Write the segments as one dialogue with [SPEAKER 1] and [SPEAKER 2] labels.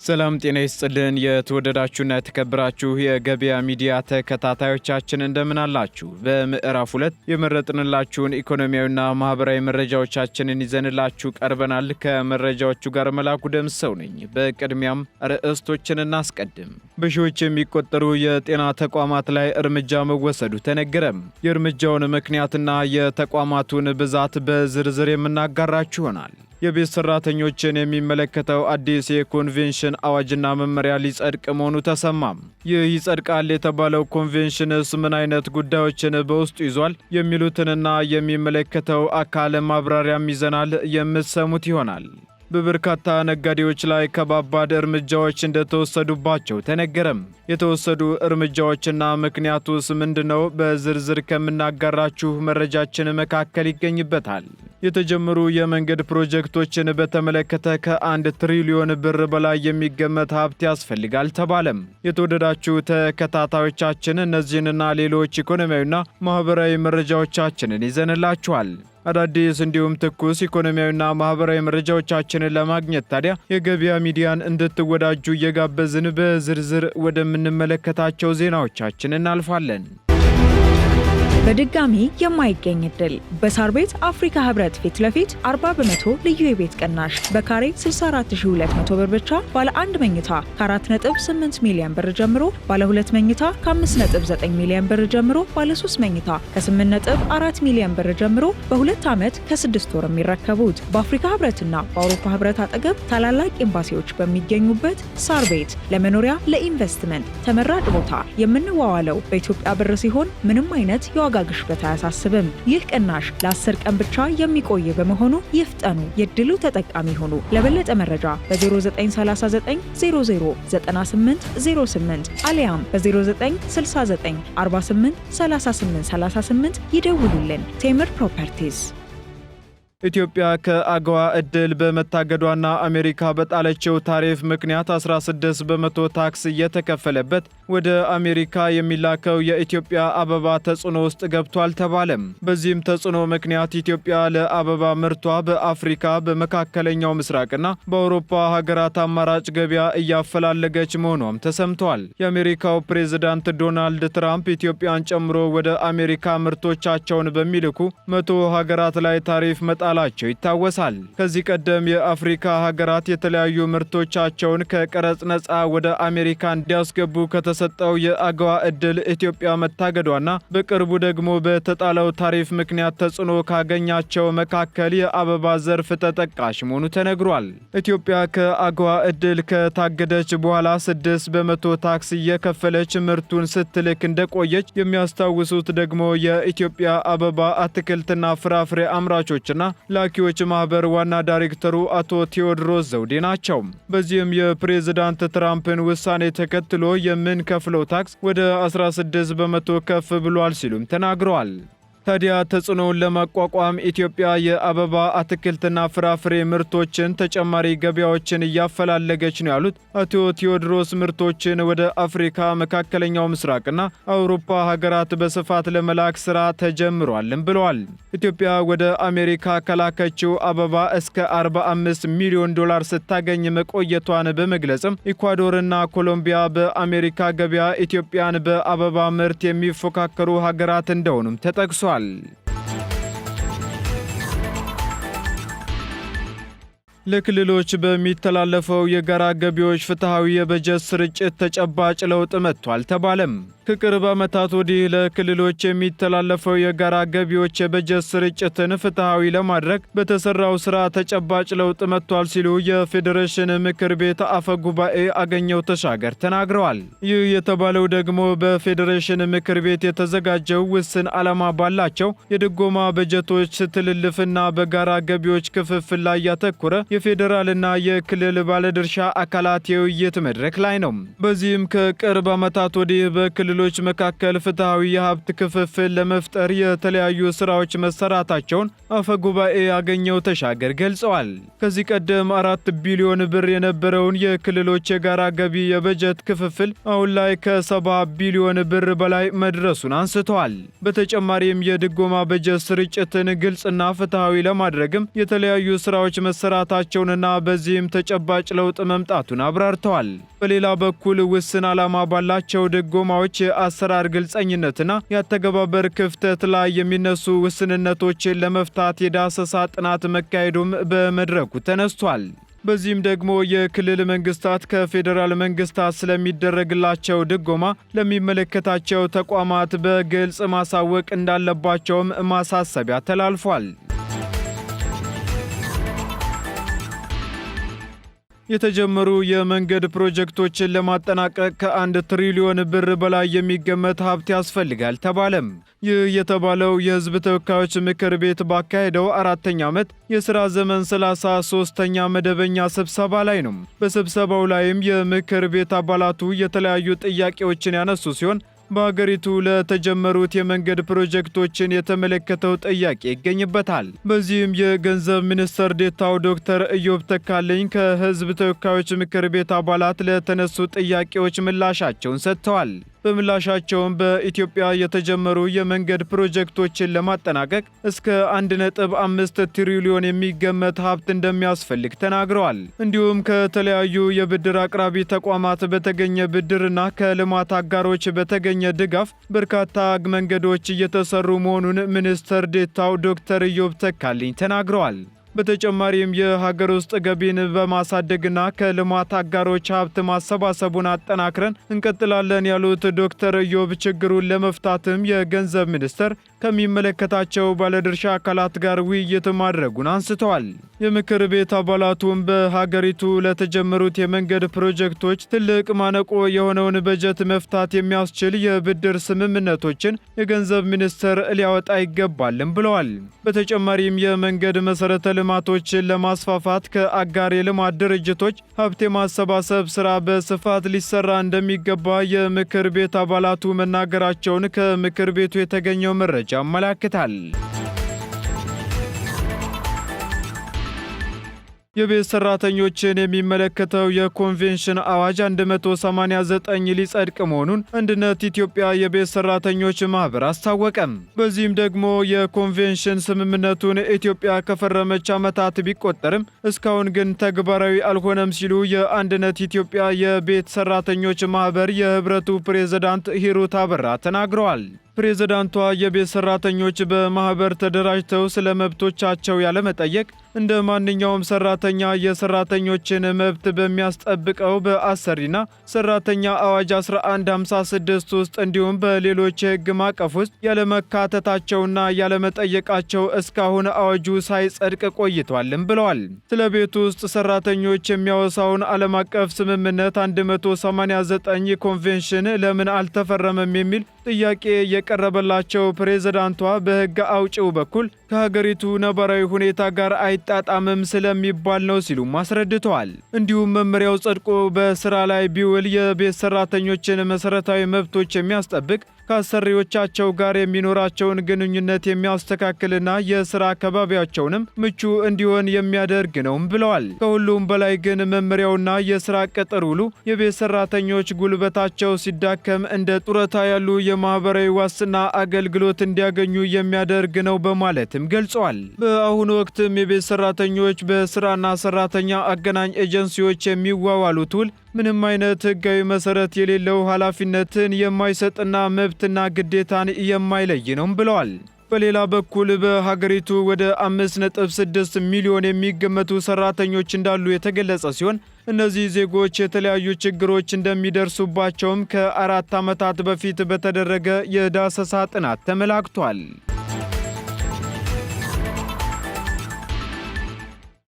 [SPEAKER 1] ሰላም ጤና ይስጥልን የተወደዳችሁና የተከበራችሁ የገበያ ሚዲያ ተከታታዮቻችን እንደምን አላችሁ? በምዕራፍ 2 የመረጥንላችሁን ኢኮኖሚያዊና ማህበራዊ መረጃዎቻችንን ይዘንላችሁ ቀርበናል። ከመረጃዎቹ ጋር መላኩ ደምሰው ነኝ። በቅድሚያም ርዕስቶችን እናስቀድም። በሺዎች የሚቆጠሩ የጤና ተቋማት ላይ እርምጃ መወሰዱ ተነገረም። የእርምጃውን ምክንያትና የተቋማቱን ብዛት በዝርዝር የምናጋራችሁ ይሆናል። የቤት ሰራተኞችን የሚመለከተው አዲስ የኮንቬንሽን አዋጅና መመሪያ ሊጸድቅ መሆኑ ተሰማም። ይህ ይጸድቃል የተባለው ኮንቬንሽንስ ምን አይነት ጉዳዮችን በውስጡ ይዟል? የሚሉትንና የሚመለከተው አካል ማብራሪያም ይዘናል፣ የምትሰሙት ይሆናል። በበርካታ ነጋዴዎች ላይ ከባባድ እርምጃዎች እንደተወሰዱባቸው ተነገረም። የተወሰዱ እርምጃዎችና ምክንያቱስ ምንድነው? በዝርዝር ከምናጋራችሁ መረጃችን መካከል ይገኝበታል። የተጀመሩ የመንገድ ፕሮጀክቶችን በተመለከተ ከ1 ትሪሊዮን ብር በላይ የሚገመት ሀብት ያስፈልጋል ተባለም። የተወደዳችሁ ተከታታዮቻችን እነዚህንና ሌሎች ኢኮኖሚያዊና ማህበራዊ መረጃዎቻችንን ይዘንላችኋል። አዳዲስ እንዲሁም ትኩስ ኢኮኖሚያዊና ማህበራዊ መረጃዎቻችንን ለማግኘት ታዲያ የገበያ ሚዲያን እንድትወዳጁ እየጋበዝን በዝርዝር ወደምንመለከታቸው ዜናዎቻችን እናልፋለን።
[SPEAKER 2] በድጋሚ የማይገኝ እድል በሳር ቤት አፍሪካ ህብረት ፊት ለፊት 40% ልዩ የቤት ቅናሽ በካሬ 64200 ብር ብቻ ባለ 1 መኝታ ከ4.8 ሚሊዮን ብር ጀምሮ ባለ 2 መኝታ ከ5.9 ሚሊዮን ብር ጀምሮ ባለ 3 መኝታ ከ8.4 ሚሊዮን ብር ጀምሮ በ2 ዓመት ከ6 ወር የሚረከቡት በአፍሪካ ህብረትና በአውሮፓ ህብረት አጠገብ ታላላቅ ኤምባሲዎች በሚገኙበት ሳር ቤት ለመኖሪያ ለኢንቨስትመንት ተመራጭ ቦታ የምንዋዋለው በኢትዮጵያ ብር ሲሆን ምንም አይነት የዋጋ ግሽበት አያሳስብም። ይህ ቅናሽ ለ10 ቀን ብቻ የሚቆይ በመሆኑ ይፍጠኑ፣ የድሉ ተጠቃሚ ሆኑ። ለበለጠ መረጃ በ0939 00 9808 አሊያም በ0969 48 38 38 ይደውሉልን። ቴምር ፕሮፐርቲስ።
[SPEAKER 1] ኢትዮጵያ ከአገዋ ዕድል በመታገዷና አሜሪካ በጣለችው ታሪፍ ምክንያት 16% ታክስ እየተከፈለበት ወደ አሜሪካ የሚላከው የኢትዮጵያ አበባ ተጽዕኖ ውስጥ ገብቷል ተባለም። በዚህም ተጽዕኖ ምክንያት ኢትዮጵያ ለአበባ ምርቷ በአፍሪካ በመካከለኛው ምስራቅና በአውሮፓ ሀገራት አማራጭ ገበያ እያፈላለገች መሆኗም ተሰምቷል። የአሜሪካው ፕሬዝዳንት ዶናልድ ትራምፕ ኢትዮጵያን ጨምሮ ወደ አሜሪካ ምርቶቻቸውን በሚልኩ 100 ሀገራት ላይ ታሪፍ ላቸው ይታወሳል። ከዚህ ቀደም የአፍሪካ ሀገራት የተለያዩ ምርቶቻቸውን ከቀረጽ ነፃ ወደ አሜሪካ እንዲያስገቡ ከተሰጠው የአገዋ ዕድል ኢትዮጵያ መታገዷና በቅርቡ ደግሞ በተጣለው ታሪፍ ምክንያት ተጽዕኖ ካገኛቸው መካከል የአበባ ዘርፍ ተጠቃሽ መሆኑ ተነግሯል። ኢትዮጵያ ከአገዋ ዕድል ከታገደች በኋላ 6% ታክስ እየከፈለች ምርቱን ስትልክ እንደቆየች የሚያስታውሱት ደግሞ የኢትዮጵያ አበባ አትክልትና ፍራፍሬ አምራቾችና ላኪዎች ማህበር ዋና ዳይሬክተሩ አቶ ቴዎድሮስ ዘውዴ ናቸው። በዚህም የፕሬዝዳንት ትራምፕን ውሳኔ ተከትሎ የምንከፍለው ታክስ ወደ 16% ከፍ ብሏል ሲሉም ተናግረዋል። ታዲያ ተጽዕኖውን ለማቋቋም ኢትዮጵያ የአበባ አትክልትና ፍራፍሬ ምርቶችን ተጨማሪ ገበያዎችን እያፈላለገች ነው ያሉት አቶ ቴዎድሮስ ምርቶችን ወደ አፍሪካ፣ መካከለኛው ምስራቅና አውሮፓ ሀገራት በስፋት ለመላክ ስራ ተጀምሯልም ብለዋል። ኢትዮጵያ ወደ አሜሪካ ከላከችው አበባ እስከ 45 ሚሊዮን ዶላር ስታገኝ መቆየቷን በመግለጽም ኢኳዶርና ኮሎምቢያ በአሜሪካ ገበያ ኢትዮጵያን በአበባ ምርት የሚፎካከሩ ሀገራት እንደሆኑም ተጠቅሷል። ለክልሎች በሚተላለፈው የጋራ ገቢዎች ፍትሃዊ የበጀት ስርጭት ተጨባጭ ለውጥ መጥቷል ተባለም። ከቅርብ ዓመታት ወዲህ ለክልሎች የሚተላለፈው የጋራ ገቢዎች የበጀት ስርጭትን ፍትሃዊ ለማድረግ በተሰራው ስራ ተጨባጭ ለውጥ መጥቷል ሲሉ የፌዴሬሽን ምክር ቤት አፈ ጉባኤ አገኘው ተሻገር ተናግረዋል። ይህ የተባለው ደግሞ በፌዴሬሽን ምክር ቤት የተዘጋጀው ውስን ዓላማ ባላቸው የድጎማ በጀቶች ትልልፍና በጋራ ገቢዎች ክፍፍል ላይ ያተኮረ የፌዴራልና የክልል ባለድርሻ አካላት የውይይት መድረክ ላይ ነው። በዚህም ከቅርብ ዓመታት ወዲህ በክልሎች መካከል ፍትሃዊ የሀብት ክፍፍል ለመፍጠር የተለያዩ ስራዎች መሰራታቸውን አፈ ጉባኤ አገኘው ተሻገር ገልጸዋል። ከዚህ ቀደም 4 ቢሊዮን ብር የነበረውን የክልሎች የጋራ ገቢ የበጀት ክፍፍል አሁን ላይ ከ70 ቢሊዮን ብር በላይ መድረሱን አንስተዋል። በተጨማሪም የድጎማ በጀት ስርጭትን ግልጽና ፍትሃዊ ለማድረግም የተለያዩ ስራዎች መሰራታቸው መሆናቸውንና በዚህም ተጨባጭ ለውጥ መምጣቱን አብራርተዋል። በሌላ በኩል ውስን ዓላማ ባላቸው ድጎማዎች የአሰራር ግልጸኝነትና የአተገባበር ክፍተት ላይ የሚነሱ ውስንነቶችን ለመፍታት የዳሰሳ ጥናት መካሄዱም በመድረኩ ተነስቷል። በዚህም ደግሞ የክልል መንግስታት ከፌዴራል መንግስታት ስለሚደረግላቸው ድጎማ ለሚመለከታቸው ተቋማት በግልጽ ማሳወቅ እንዳለባቸውም ማሳሰቢያ ተላልፏል። የተጀመሩ የመንገድ ፕሮጀክቶችን ለማጠናቀቅ ከ1 ትሪሊዮን ብር በላይ የሚገመት ሀብት ያስፈልጋል ተባለም። ይህ የተባለው የህዝብ ተወካዮች ምክር ቤት ባካሄደው 4ኛ ዓመት የሥራ ዘመን 33ኛ መደበኛ ስብሰባ ላይ ነው። በስብሰባው ላይም የምክር ቤት አባላቱ የተለያዩ ጥያቄዎችን ያነሱ ሲሆን በሀገሪቱ ለተጀመሩት የመንገድ ፕሮጀክቶችን የተመለከተው ጥያቄ ይገኝበታል። በዚህም የገንዘብ ሚኒስትር ዴኤታው ዶክተር ኢዮብ ተካልኝ ከህዝብ ተወካዮች ምክር ቤት አባላት ለተነሱ ጥያቄዎች ምላሻቸውን ሰጥተዋል። በምላሻቸውም በኢትዮጵያ የተጀመሩ የመንገድ ፕሮጀክቶችን ለማጠናቀቅ እስከ 1.5 ትሪሊዮን የሚገመት ሀብት እንደሚያስፈልግ ተናግረዋል። እንዲሁም ከተለያዩ የብድር አቅራቢ ተቋማት በተገኘ ብድርና ከልማት አጋሮች በተገኘ ድጋፍ በርካታ መንገዶች እየተሰሩ መሆኑን ሚኒስትር ዴኤታው ዶክተር ኢዮብ ተካልኝ ተናግረዋል። በተጨማሪም የሀገር ውስጥ ገቢን በማሳደግና ከልማት አጋሮች ሀብት ማሰባሰቡን አጠናክረን እንቀጥላለን ያሉት ዶክተር ኢዮብ ችግሩን ለመፍታትም የገንዘብ ሚኒስቴር ከሚመለከታቸው ባለድርሻ አካላት ጋር ውይይት ማድረጉን አንስተዋል። የምክር ቤት አባላቱም በሀገሪቱ ለተጀመሩት የመንገድ ፕሮጀክቶች ትልቅ ማነቆ የሆነውን በጀት መፍታት የሚያስችል የብድር ስምምነቶችን የገንዘብ ሚኒስቴር ሊያወጣ ይገባልም ብለዋል። በተጨማሪም የመንገድ መሰረተ ልማቶችን ለማስፋፋት ከአጋር የልማት ድርጅቶች ሀብት የማሰባሰብ ስራ በስፋት ሊሰራ እንደሚገባ የምክር ቤት አባላቱ መናገራቸውን ከምክር ቤቱ የተገኘው መረጃ ያመለክታል። የቤት ሰራተኞችን የሚመለከተው የኮንቬንሽን አዋጅ 189 ሊጸድቅ መሆኑን አንድነት ኢትዮጵያ የቤት ሰራተኞች ማህበር አስታወቀም። በዚህም ደግሞ የኮንቬንሽን ስምምነቱን ኢትዮጵያ ከፈረመች ዓመታት ቢቆጠርም እስካሁን ግን ተግባራዊ አልሆነም ሲሉ የአንድነት ኢትዮጵያ የቤት ሰራተኞች ማህበር የህብረቱ ፕሬዝዳንት ሂሩት አበራ ተናግረዋል። ፕሬዝዳንቷ የቤት ሰራተኞች በማህበር ተደራጅተው ስለ መብቶቻቸው ያለመጠየቅ እንደ ማንኛውም ሰራተኛ የሰራተኞችን መብት በሚያስጠብቀው በአሰሪና ሰራተኛ አዋጅ 1156 ውስጥ እንዲሁም በሌሎች የህግ ማዕቀፍ ውስጥ ያለመካተታቸውና ያለመጠየቃቸው እስካሁን አዋጁ ሳይጸድቅ ቆይቷልም ብለዋል። ስለ ቤት ውስጥ ሰራተኞች የሚያወሳውን ዓለም አቀፍ ስምምነት 189 ኮንቬንሽን ለምን አልተፈረመም የሚል ጥያቄ የቀረበላቸው ፕሬዝዳንቷ በህግ አውጪው በኩል ከሀገሪቱ ነባራዊ ሁኔታ ጋር አይጣጣምም ስለሚባል ነው ሲሉም አስረድተዋል። እንዲሁም መመሪያው ጸድቆ በስራ ላይ ቢውል የቤት ሰራተኞችን መሰረታዊ መብቶች የሚያስጠብቅ ከአሰሪዎቻቸው ጋር የሚኖራቸውን ግንኙነት የሚያስተካክልና የስራ አካባቢያቸውንም ምቹ እንዲሆን የሚያደርግ ነውም ብለዋል። ከሁሉም በላይ ግን መመሪያውና የስራ ቅጥር ውሉ የቤት ሰራተኞች ጉልበታቸው ሲዳከም እንደ ጡረታ ያሉ የማህበራዊ ዋስትና አገልግሎት እንዲያገኙ የሚያደርግ ነው በማለትም ገልጸዋል። በአሁኑ ወቅትም የቤት ሰራተኞች በስራና ሰራተኛ አገናኝ ኤጀንሲዎች የሚዋዋሉት ውል ምንም አይነት ህጋዊ መሰረት የሌለው ኃላፊነትን የማይሰጥና መብትና ግዴታን የማይለይ ነው ብለዋል። በሌላ በኩል በሀገሪቱ ወደ 5.6 ሚሊዮን የሚገመቱ ሰራተኞች እንዳሉ የተገለጸ ሲሆን እነዚህ ዜጎች የተለያዩ ችግሮች እንደሚደርሱባቸውም ከ4 ዓመታት በፊት በተደረገ የዳሰሳ ጥናት ተመላክቷል።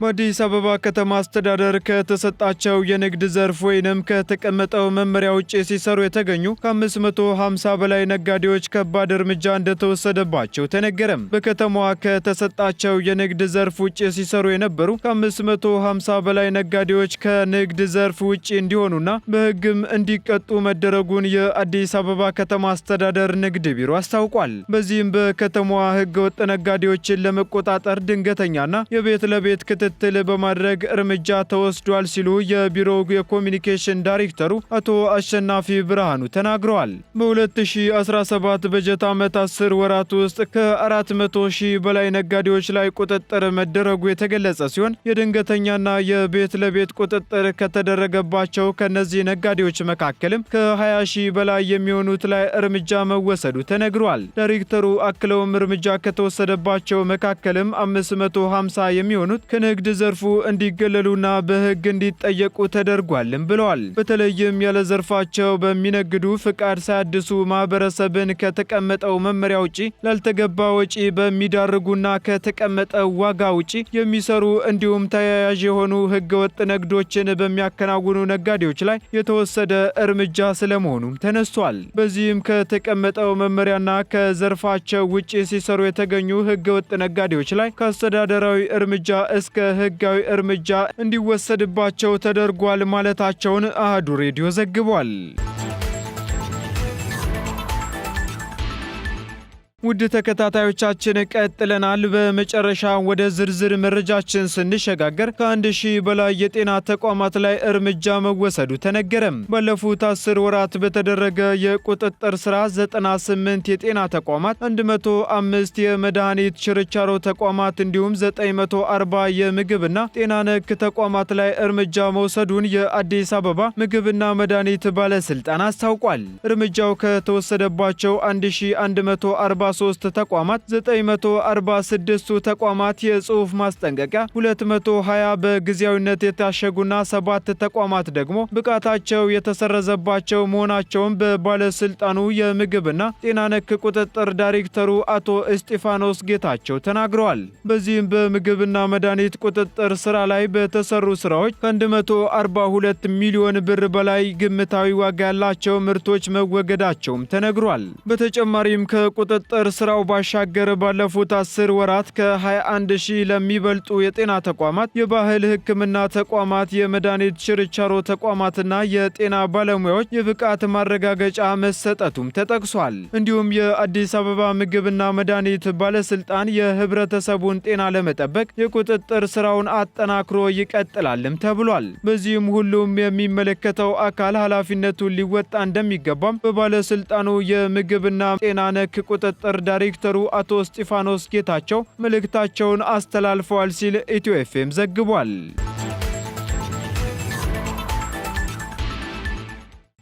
[SPEAKER 1] በአዲስ አበባ ከተማ አስተዳደር ከተሰጣቸው የንግድ ዘርፍ ወይንም ከተቀመጠው መመሪያ ውጭ ሲሰሩ የተገኙ ከ550 በላይ ነጋዴዎች ከባድ እርምጃ እንደተወሰደባቸው ተነገረም። በከተማዋ ከተሰጣቸው የንግድ ዘርፍ ውጭ ሲሰሩ የነበሩ ከ550 በላይ ነጋዴዎች ከንግድ ዘርፍ ውጭ እንዲሆኑና በሕግም እንዲቀጡ መደረጉን የአዲስ አበባ ከተማ አስተዳደር ንግድ ቢሮ አስታውቋል። በዚህም በከተማዋ ሕገወጥ ነጋዴዎችን ለመቆጣጠር ድንገተኛና የቤት ለቤት ክትትል ክትትል በማድረግ እርምጃ ተወስዷል ሲሉ የቢሮው የኮሚኒኬሽን ዳይሬክተሩ አቶ አሸናፊ ብርሃኑ ተናግረዋል። በ2017 በጀት ዓመት 10 ወራት ውስጥ ከ400 ሺህ በላይ ነጋዴዎች ላይ ቁጥጥር መደረጉ የተገለጸ ሲሆን የድንገተኛና የቤት ለቤት ቁጥጥር ከተደረገባቸው ከነዚህ ነጋዴዎች መካከልም ከ20 ሺህ በላይ የሚሆኑት ላይ እርምጃ መወሰዱ ተነግሯል። ዳይሬክተሩ አክለውም እርምጃ ከተወሰደባቸው መካከልም 550 የሚሆኑት ከንግድ ዘርፉ እንዲገለሉና በሕግ እንዲጠየቁ ተደርጓልም ብለዋል። በተለይም ያለ ዘርፋቸው በሚነግዱ ፍቃድ ሳያድሱ ማህበረሰብን ከተቀመጠው መመሪያ ውጪ ላልተገባ ወጪ በሚዳርጉና ከተቀመጠው ዋጋ ውጪ የሚሰሩ እንዲሁም ተያያዥ የሆኑ ህገወጥ ንግዶችን በሚያከናውኑ ነጋዴዎች ላይ የተወሰደ እርምጃ ስለመሆኑም ተነስቷል። በዚህም ከተቀመጠው መመሪያና ከዘርፋቸው ውጪ ሲሰሩ የተገኙ ህገወጥ ነጋዴዎች ላይ ከአስተዳደራዊ እርምጃ እስከ ህጋዊ እርምጃ እንዲወሰድባቸው ተደርጓል ማለታቸውን አሃዱ ሬዲዮ ዘግቧል። ውድ ተከታታዮቻችን ቀጥለናል። በመጨረሻ ወደ ዝርዝር መረጃችን ስንሸጋገር ከ1000 በላይ የጤና ተቋማት ላይ እርምጃ መወሰዱ ተነገረም። ባለፉት 10 ወራት በተደረገ የቁጥጥር ስራ 98 የጤና ተቋማት፣ 105 የመድኃኒት ችርቻሮ ተቋማት እንዲሁም 940 የምግብና ጤና ነክ ተቋማት ላይ እርምጃ መውሰዱን የአዲስ አበባ ምግብና መድኃኒት ባለስልጣን አስታውቋል። እርምጃው ከተወሰደባቸው 1143 ተቋማት 946ቱ ተቋማት የጽሑፍ ማስጠንቀቂያ፣ 220 በጊዜያዊነት የታሸጉና 7 ተቋማት ደግሞ ብቃታቸው የተሰረዘባቸው መሆናቸውን በባለስልጣኑ የምግብና ጤና ነክ ቁጥጥር ዳይሬክተሩ አቶ እስጢፋኖስ ጌታቸው ተናግረዋል። በዚህም በምግብና መድኃኒት ቁጥጥር ስራ ላይ በተሰሩ ስራዎች ከ142 ሚሊዮን ብር በላይ ግምታዊ ዋጋ ያላቸው ምርቶች መወገዳቸውም ተነግሯል። በተጨማሪም ከቁጥጥር ስራው ባሻገር ባለፉት 10 ወራት ከ21 ሺህ ለሚበልጡ የጤና ተቋማት፣ የባህል ሕክምና ተቋማት፣ የመድኃኒት ችርቻሮ ተቋማትና የጤና ባለሙያዎች የብቃት ማረጋገጫ መሰጠቱም ተጠቅሷል። እንዲሁም የአዲስ አበባ ምግብና መድኃኒት ባለስልጣን የህብረተሰቡን ጤና ለመጠበቅ የቁጥጥር ስራውን አጠናክሮ ይቀጥላልም ተብሏል። በዚህም ሁሉም የሚመለከተው አካል ኃላፊነቱን ሊወጣ እንደሚገባም በባለስልጣኑ የምግብና ጤና ነክ ቁጥጥር ዳይሬክተሩ አቶ እስጢፋኖስ ጌታቸው መልእክታቸውን አስተላልፈዋል ሲል ኢትዮ ኤፍኤም ዘግቧል።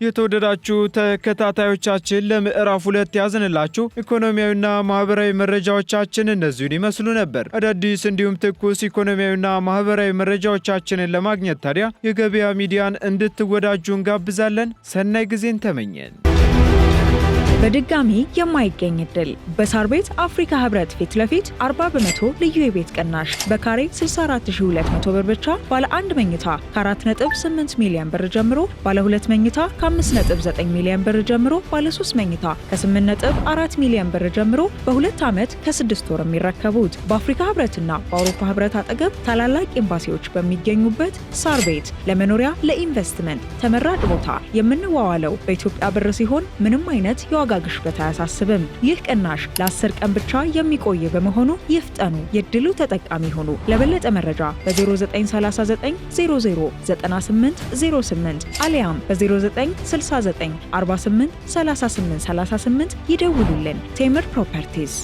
[SPEAKER 1] የተወደዳችሁ ተከታታዮቻችን ለምዕራፍ 2 ያዝንላችሁ ኢኮኖሚያዊና ማህበራዊ መረጃዎቻችን እነዚህን ይመስሉ ነበር። አዳዲስ እንዲሁም ትኩስ ኢኮኖሚያዊና ማህበራዊ መረጃዎቻችንን ለማግኘት ታዲያ የገበያ ሚዲያን እንድትወዳጁ እንጋብዛለን። ሰናይ ጊዜን ተመኘን።
[SPEAKER 2] በድጋሚ የማይገኝ እድል በሳር ቤት አፍሪካ ህብረት ፊት ለፊት 40% ልዩ የቤት ቅናሽ በካሬ 64200 ብር ብቻ ባለ 1 መኝታ ከ4.8 ሚሊዮን ብር ጀምሮ፣ ባለ 2 መኝታ ከ5.9 ሚሊዮን ብር ጀምሮ፣ ባለ 3 መኝታ ከ8.4 ሚሊዮን ብር ጀምሮ በ2 ዓመት ከ6 ወር የሚረከቡት በአፍሪካ ህብረትና በአውሮፓ ህብረት አጠገብ ታላላቅ ኤምባሲዎች በሚገኙበት ሳር ቤት ለመኖሪያ ለኢንቨስትመንት ተመራጭ ቦታ። የምንዋዋለው በኢትዮጵያ ብር ሲሆን ምንም አይነት የዋጋ ግሽበት አያሳስብም። ይህ ቅናሽ ለ10 ቀን ብቻ የሚቆይ በመሆኑ ይፍጠኑ፣ የድሉ ተጠቃሚ ሆኑ። ለበለጠ መረጃ በ0939 009808 አሊያም በ0969 48 38 38 ይደውሉልን። ቴምር ፕሮፐርቲስ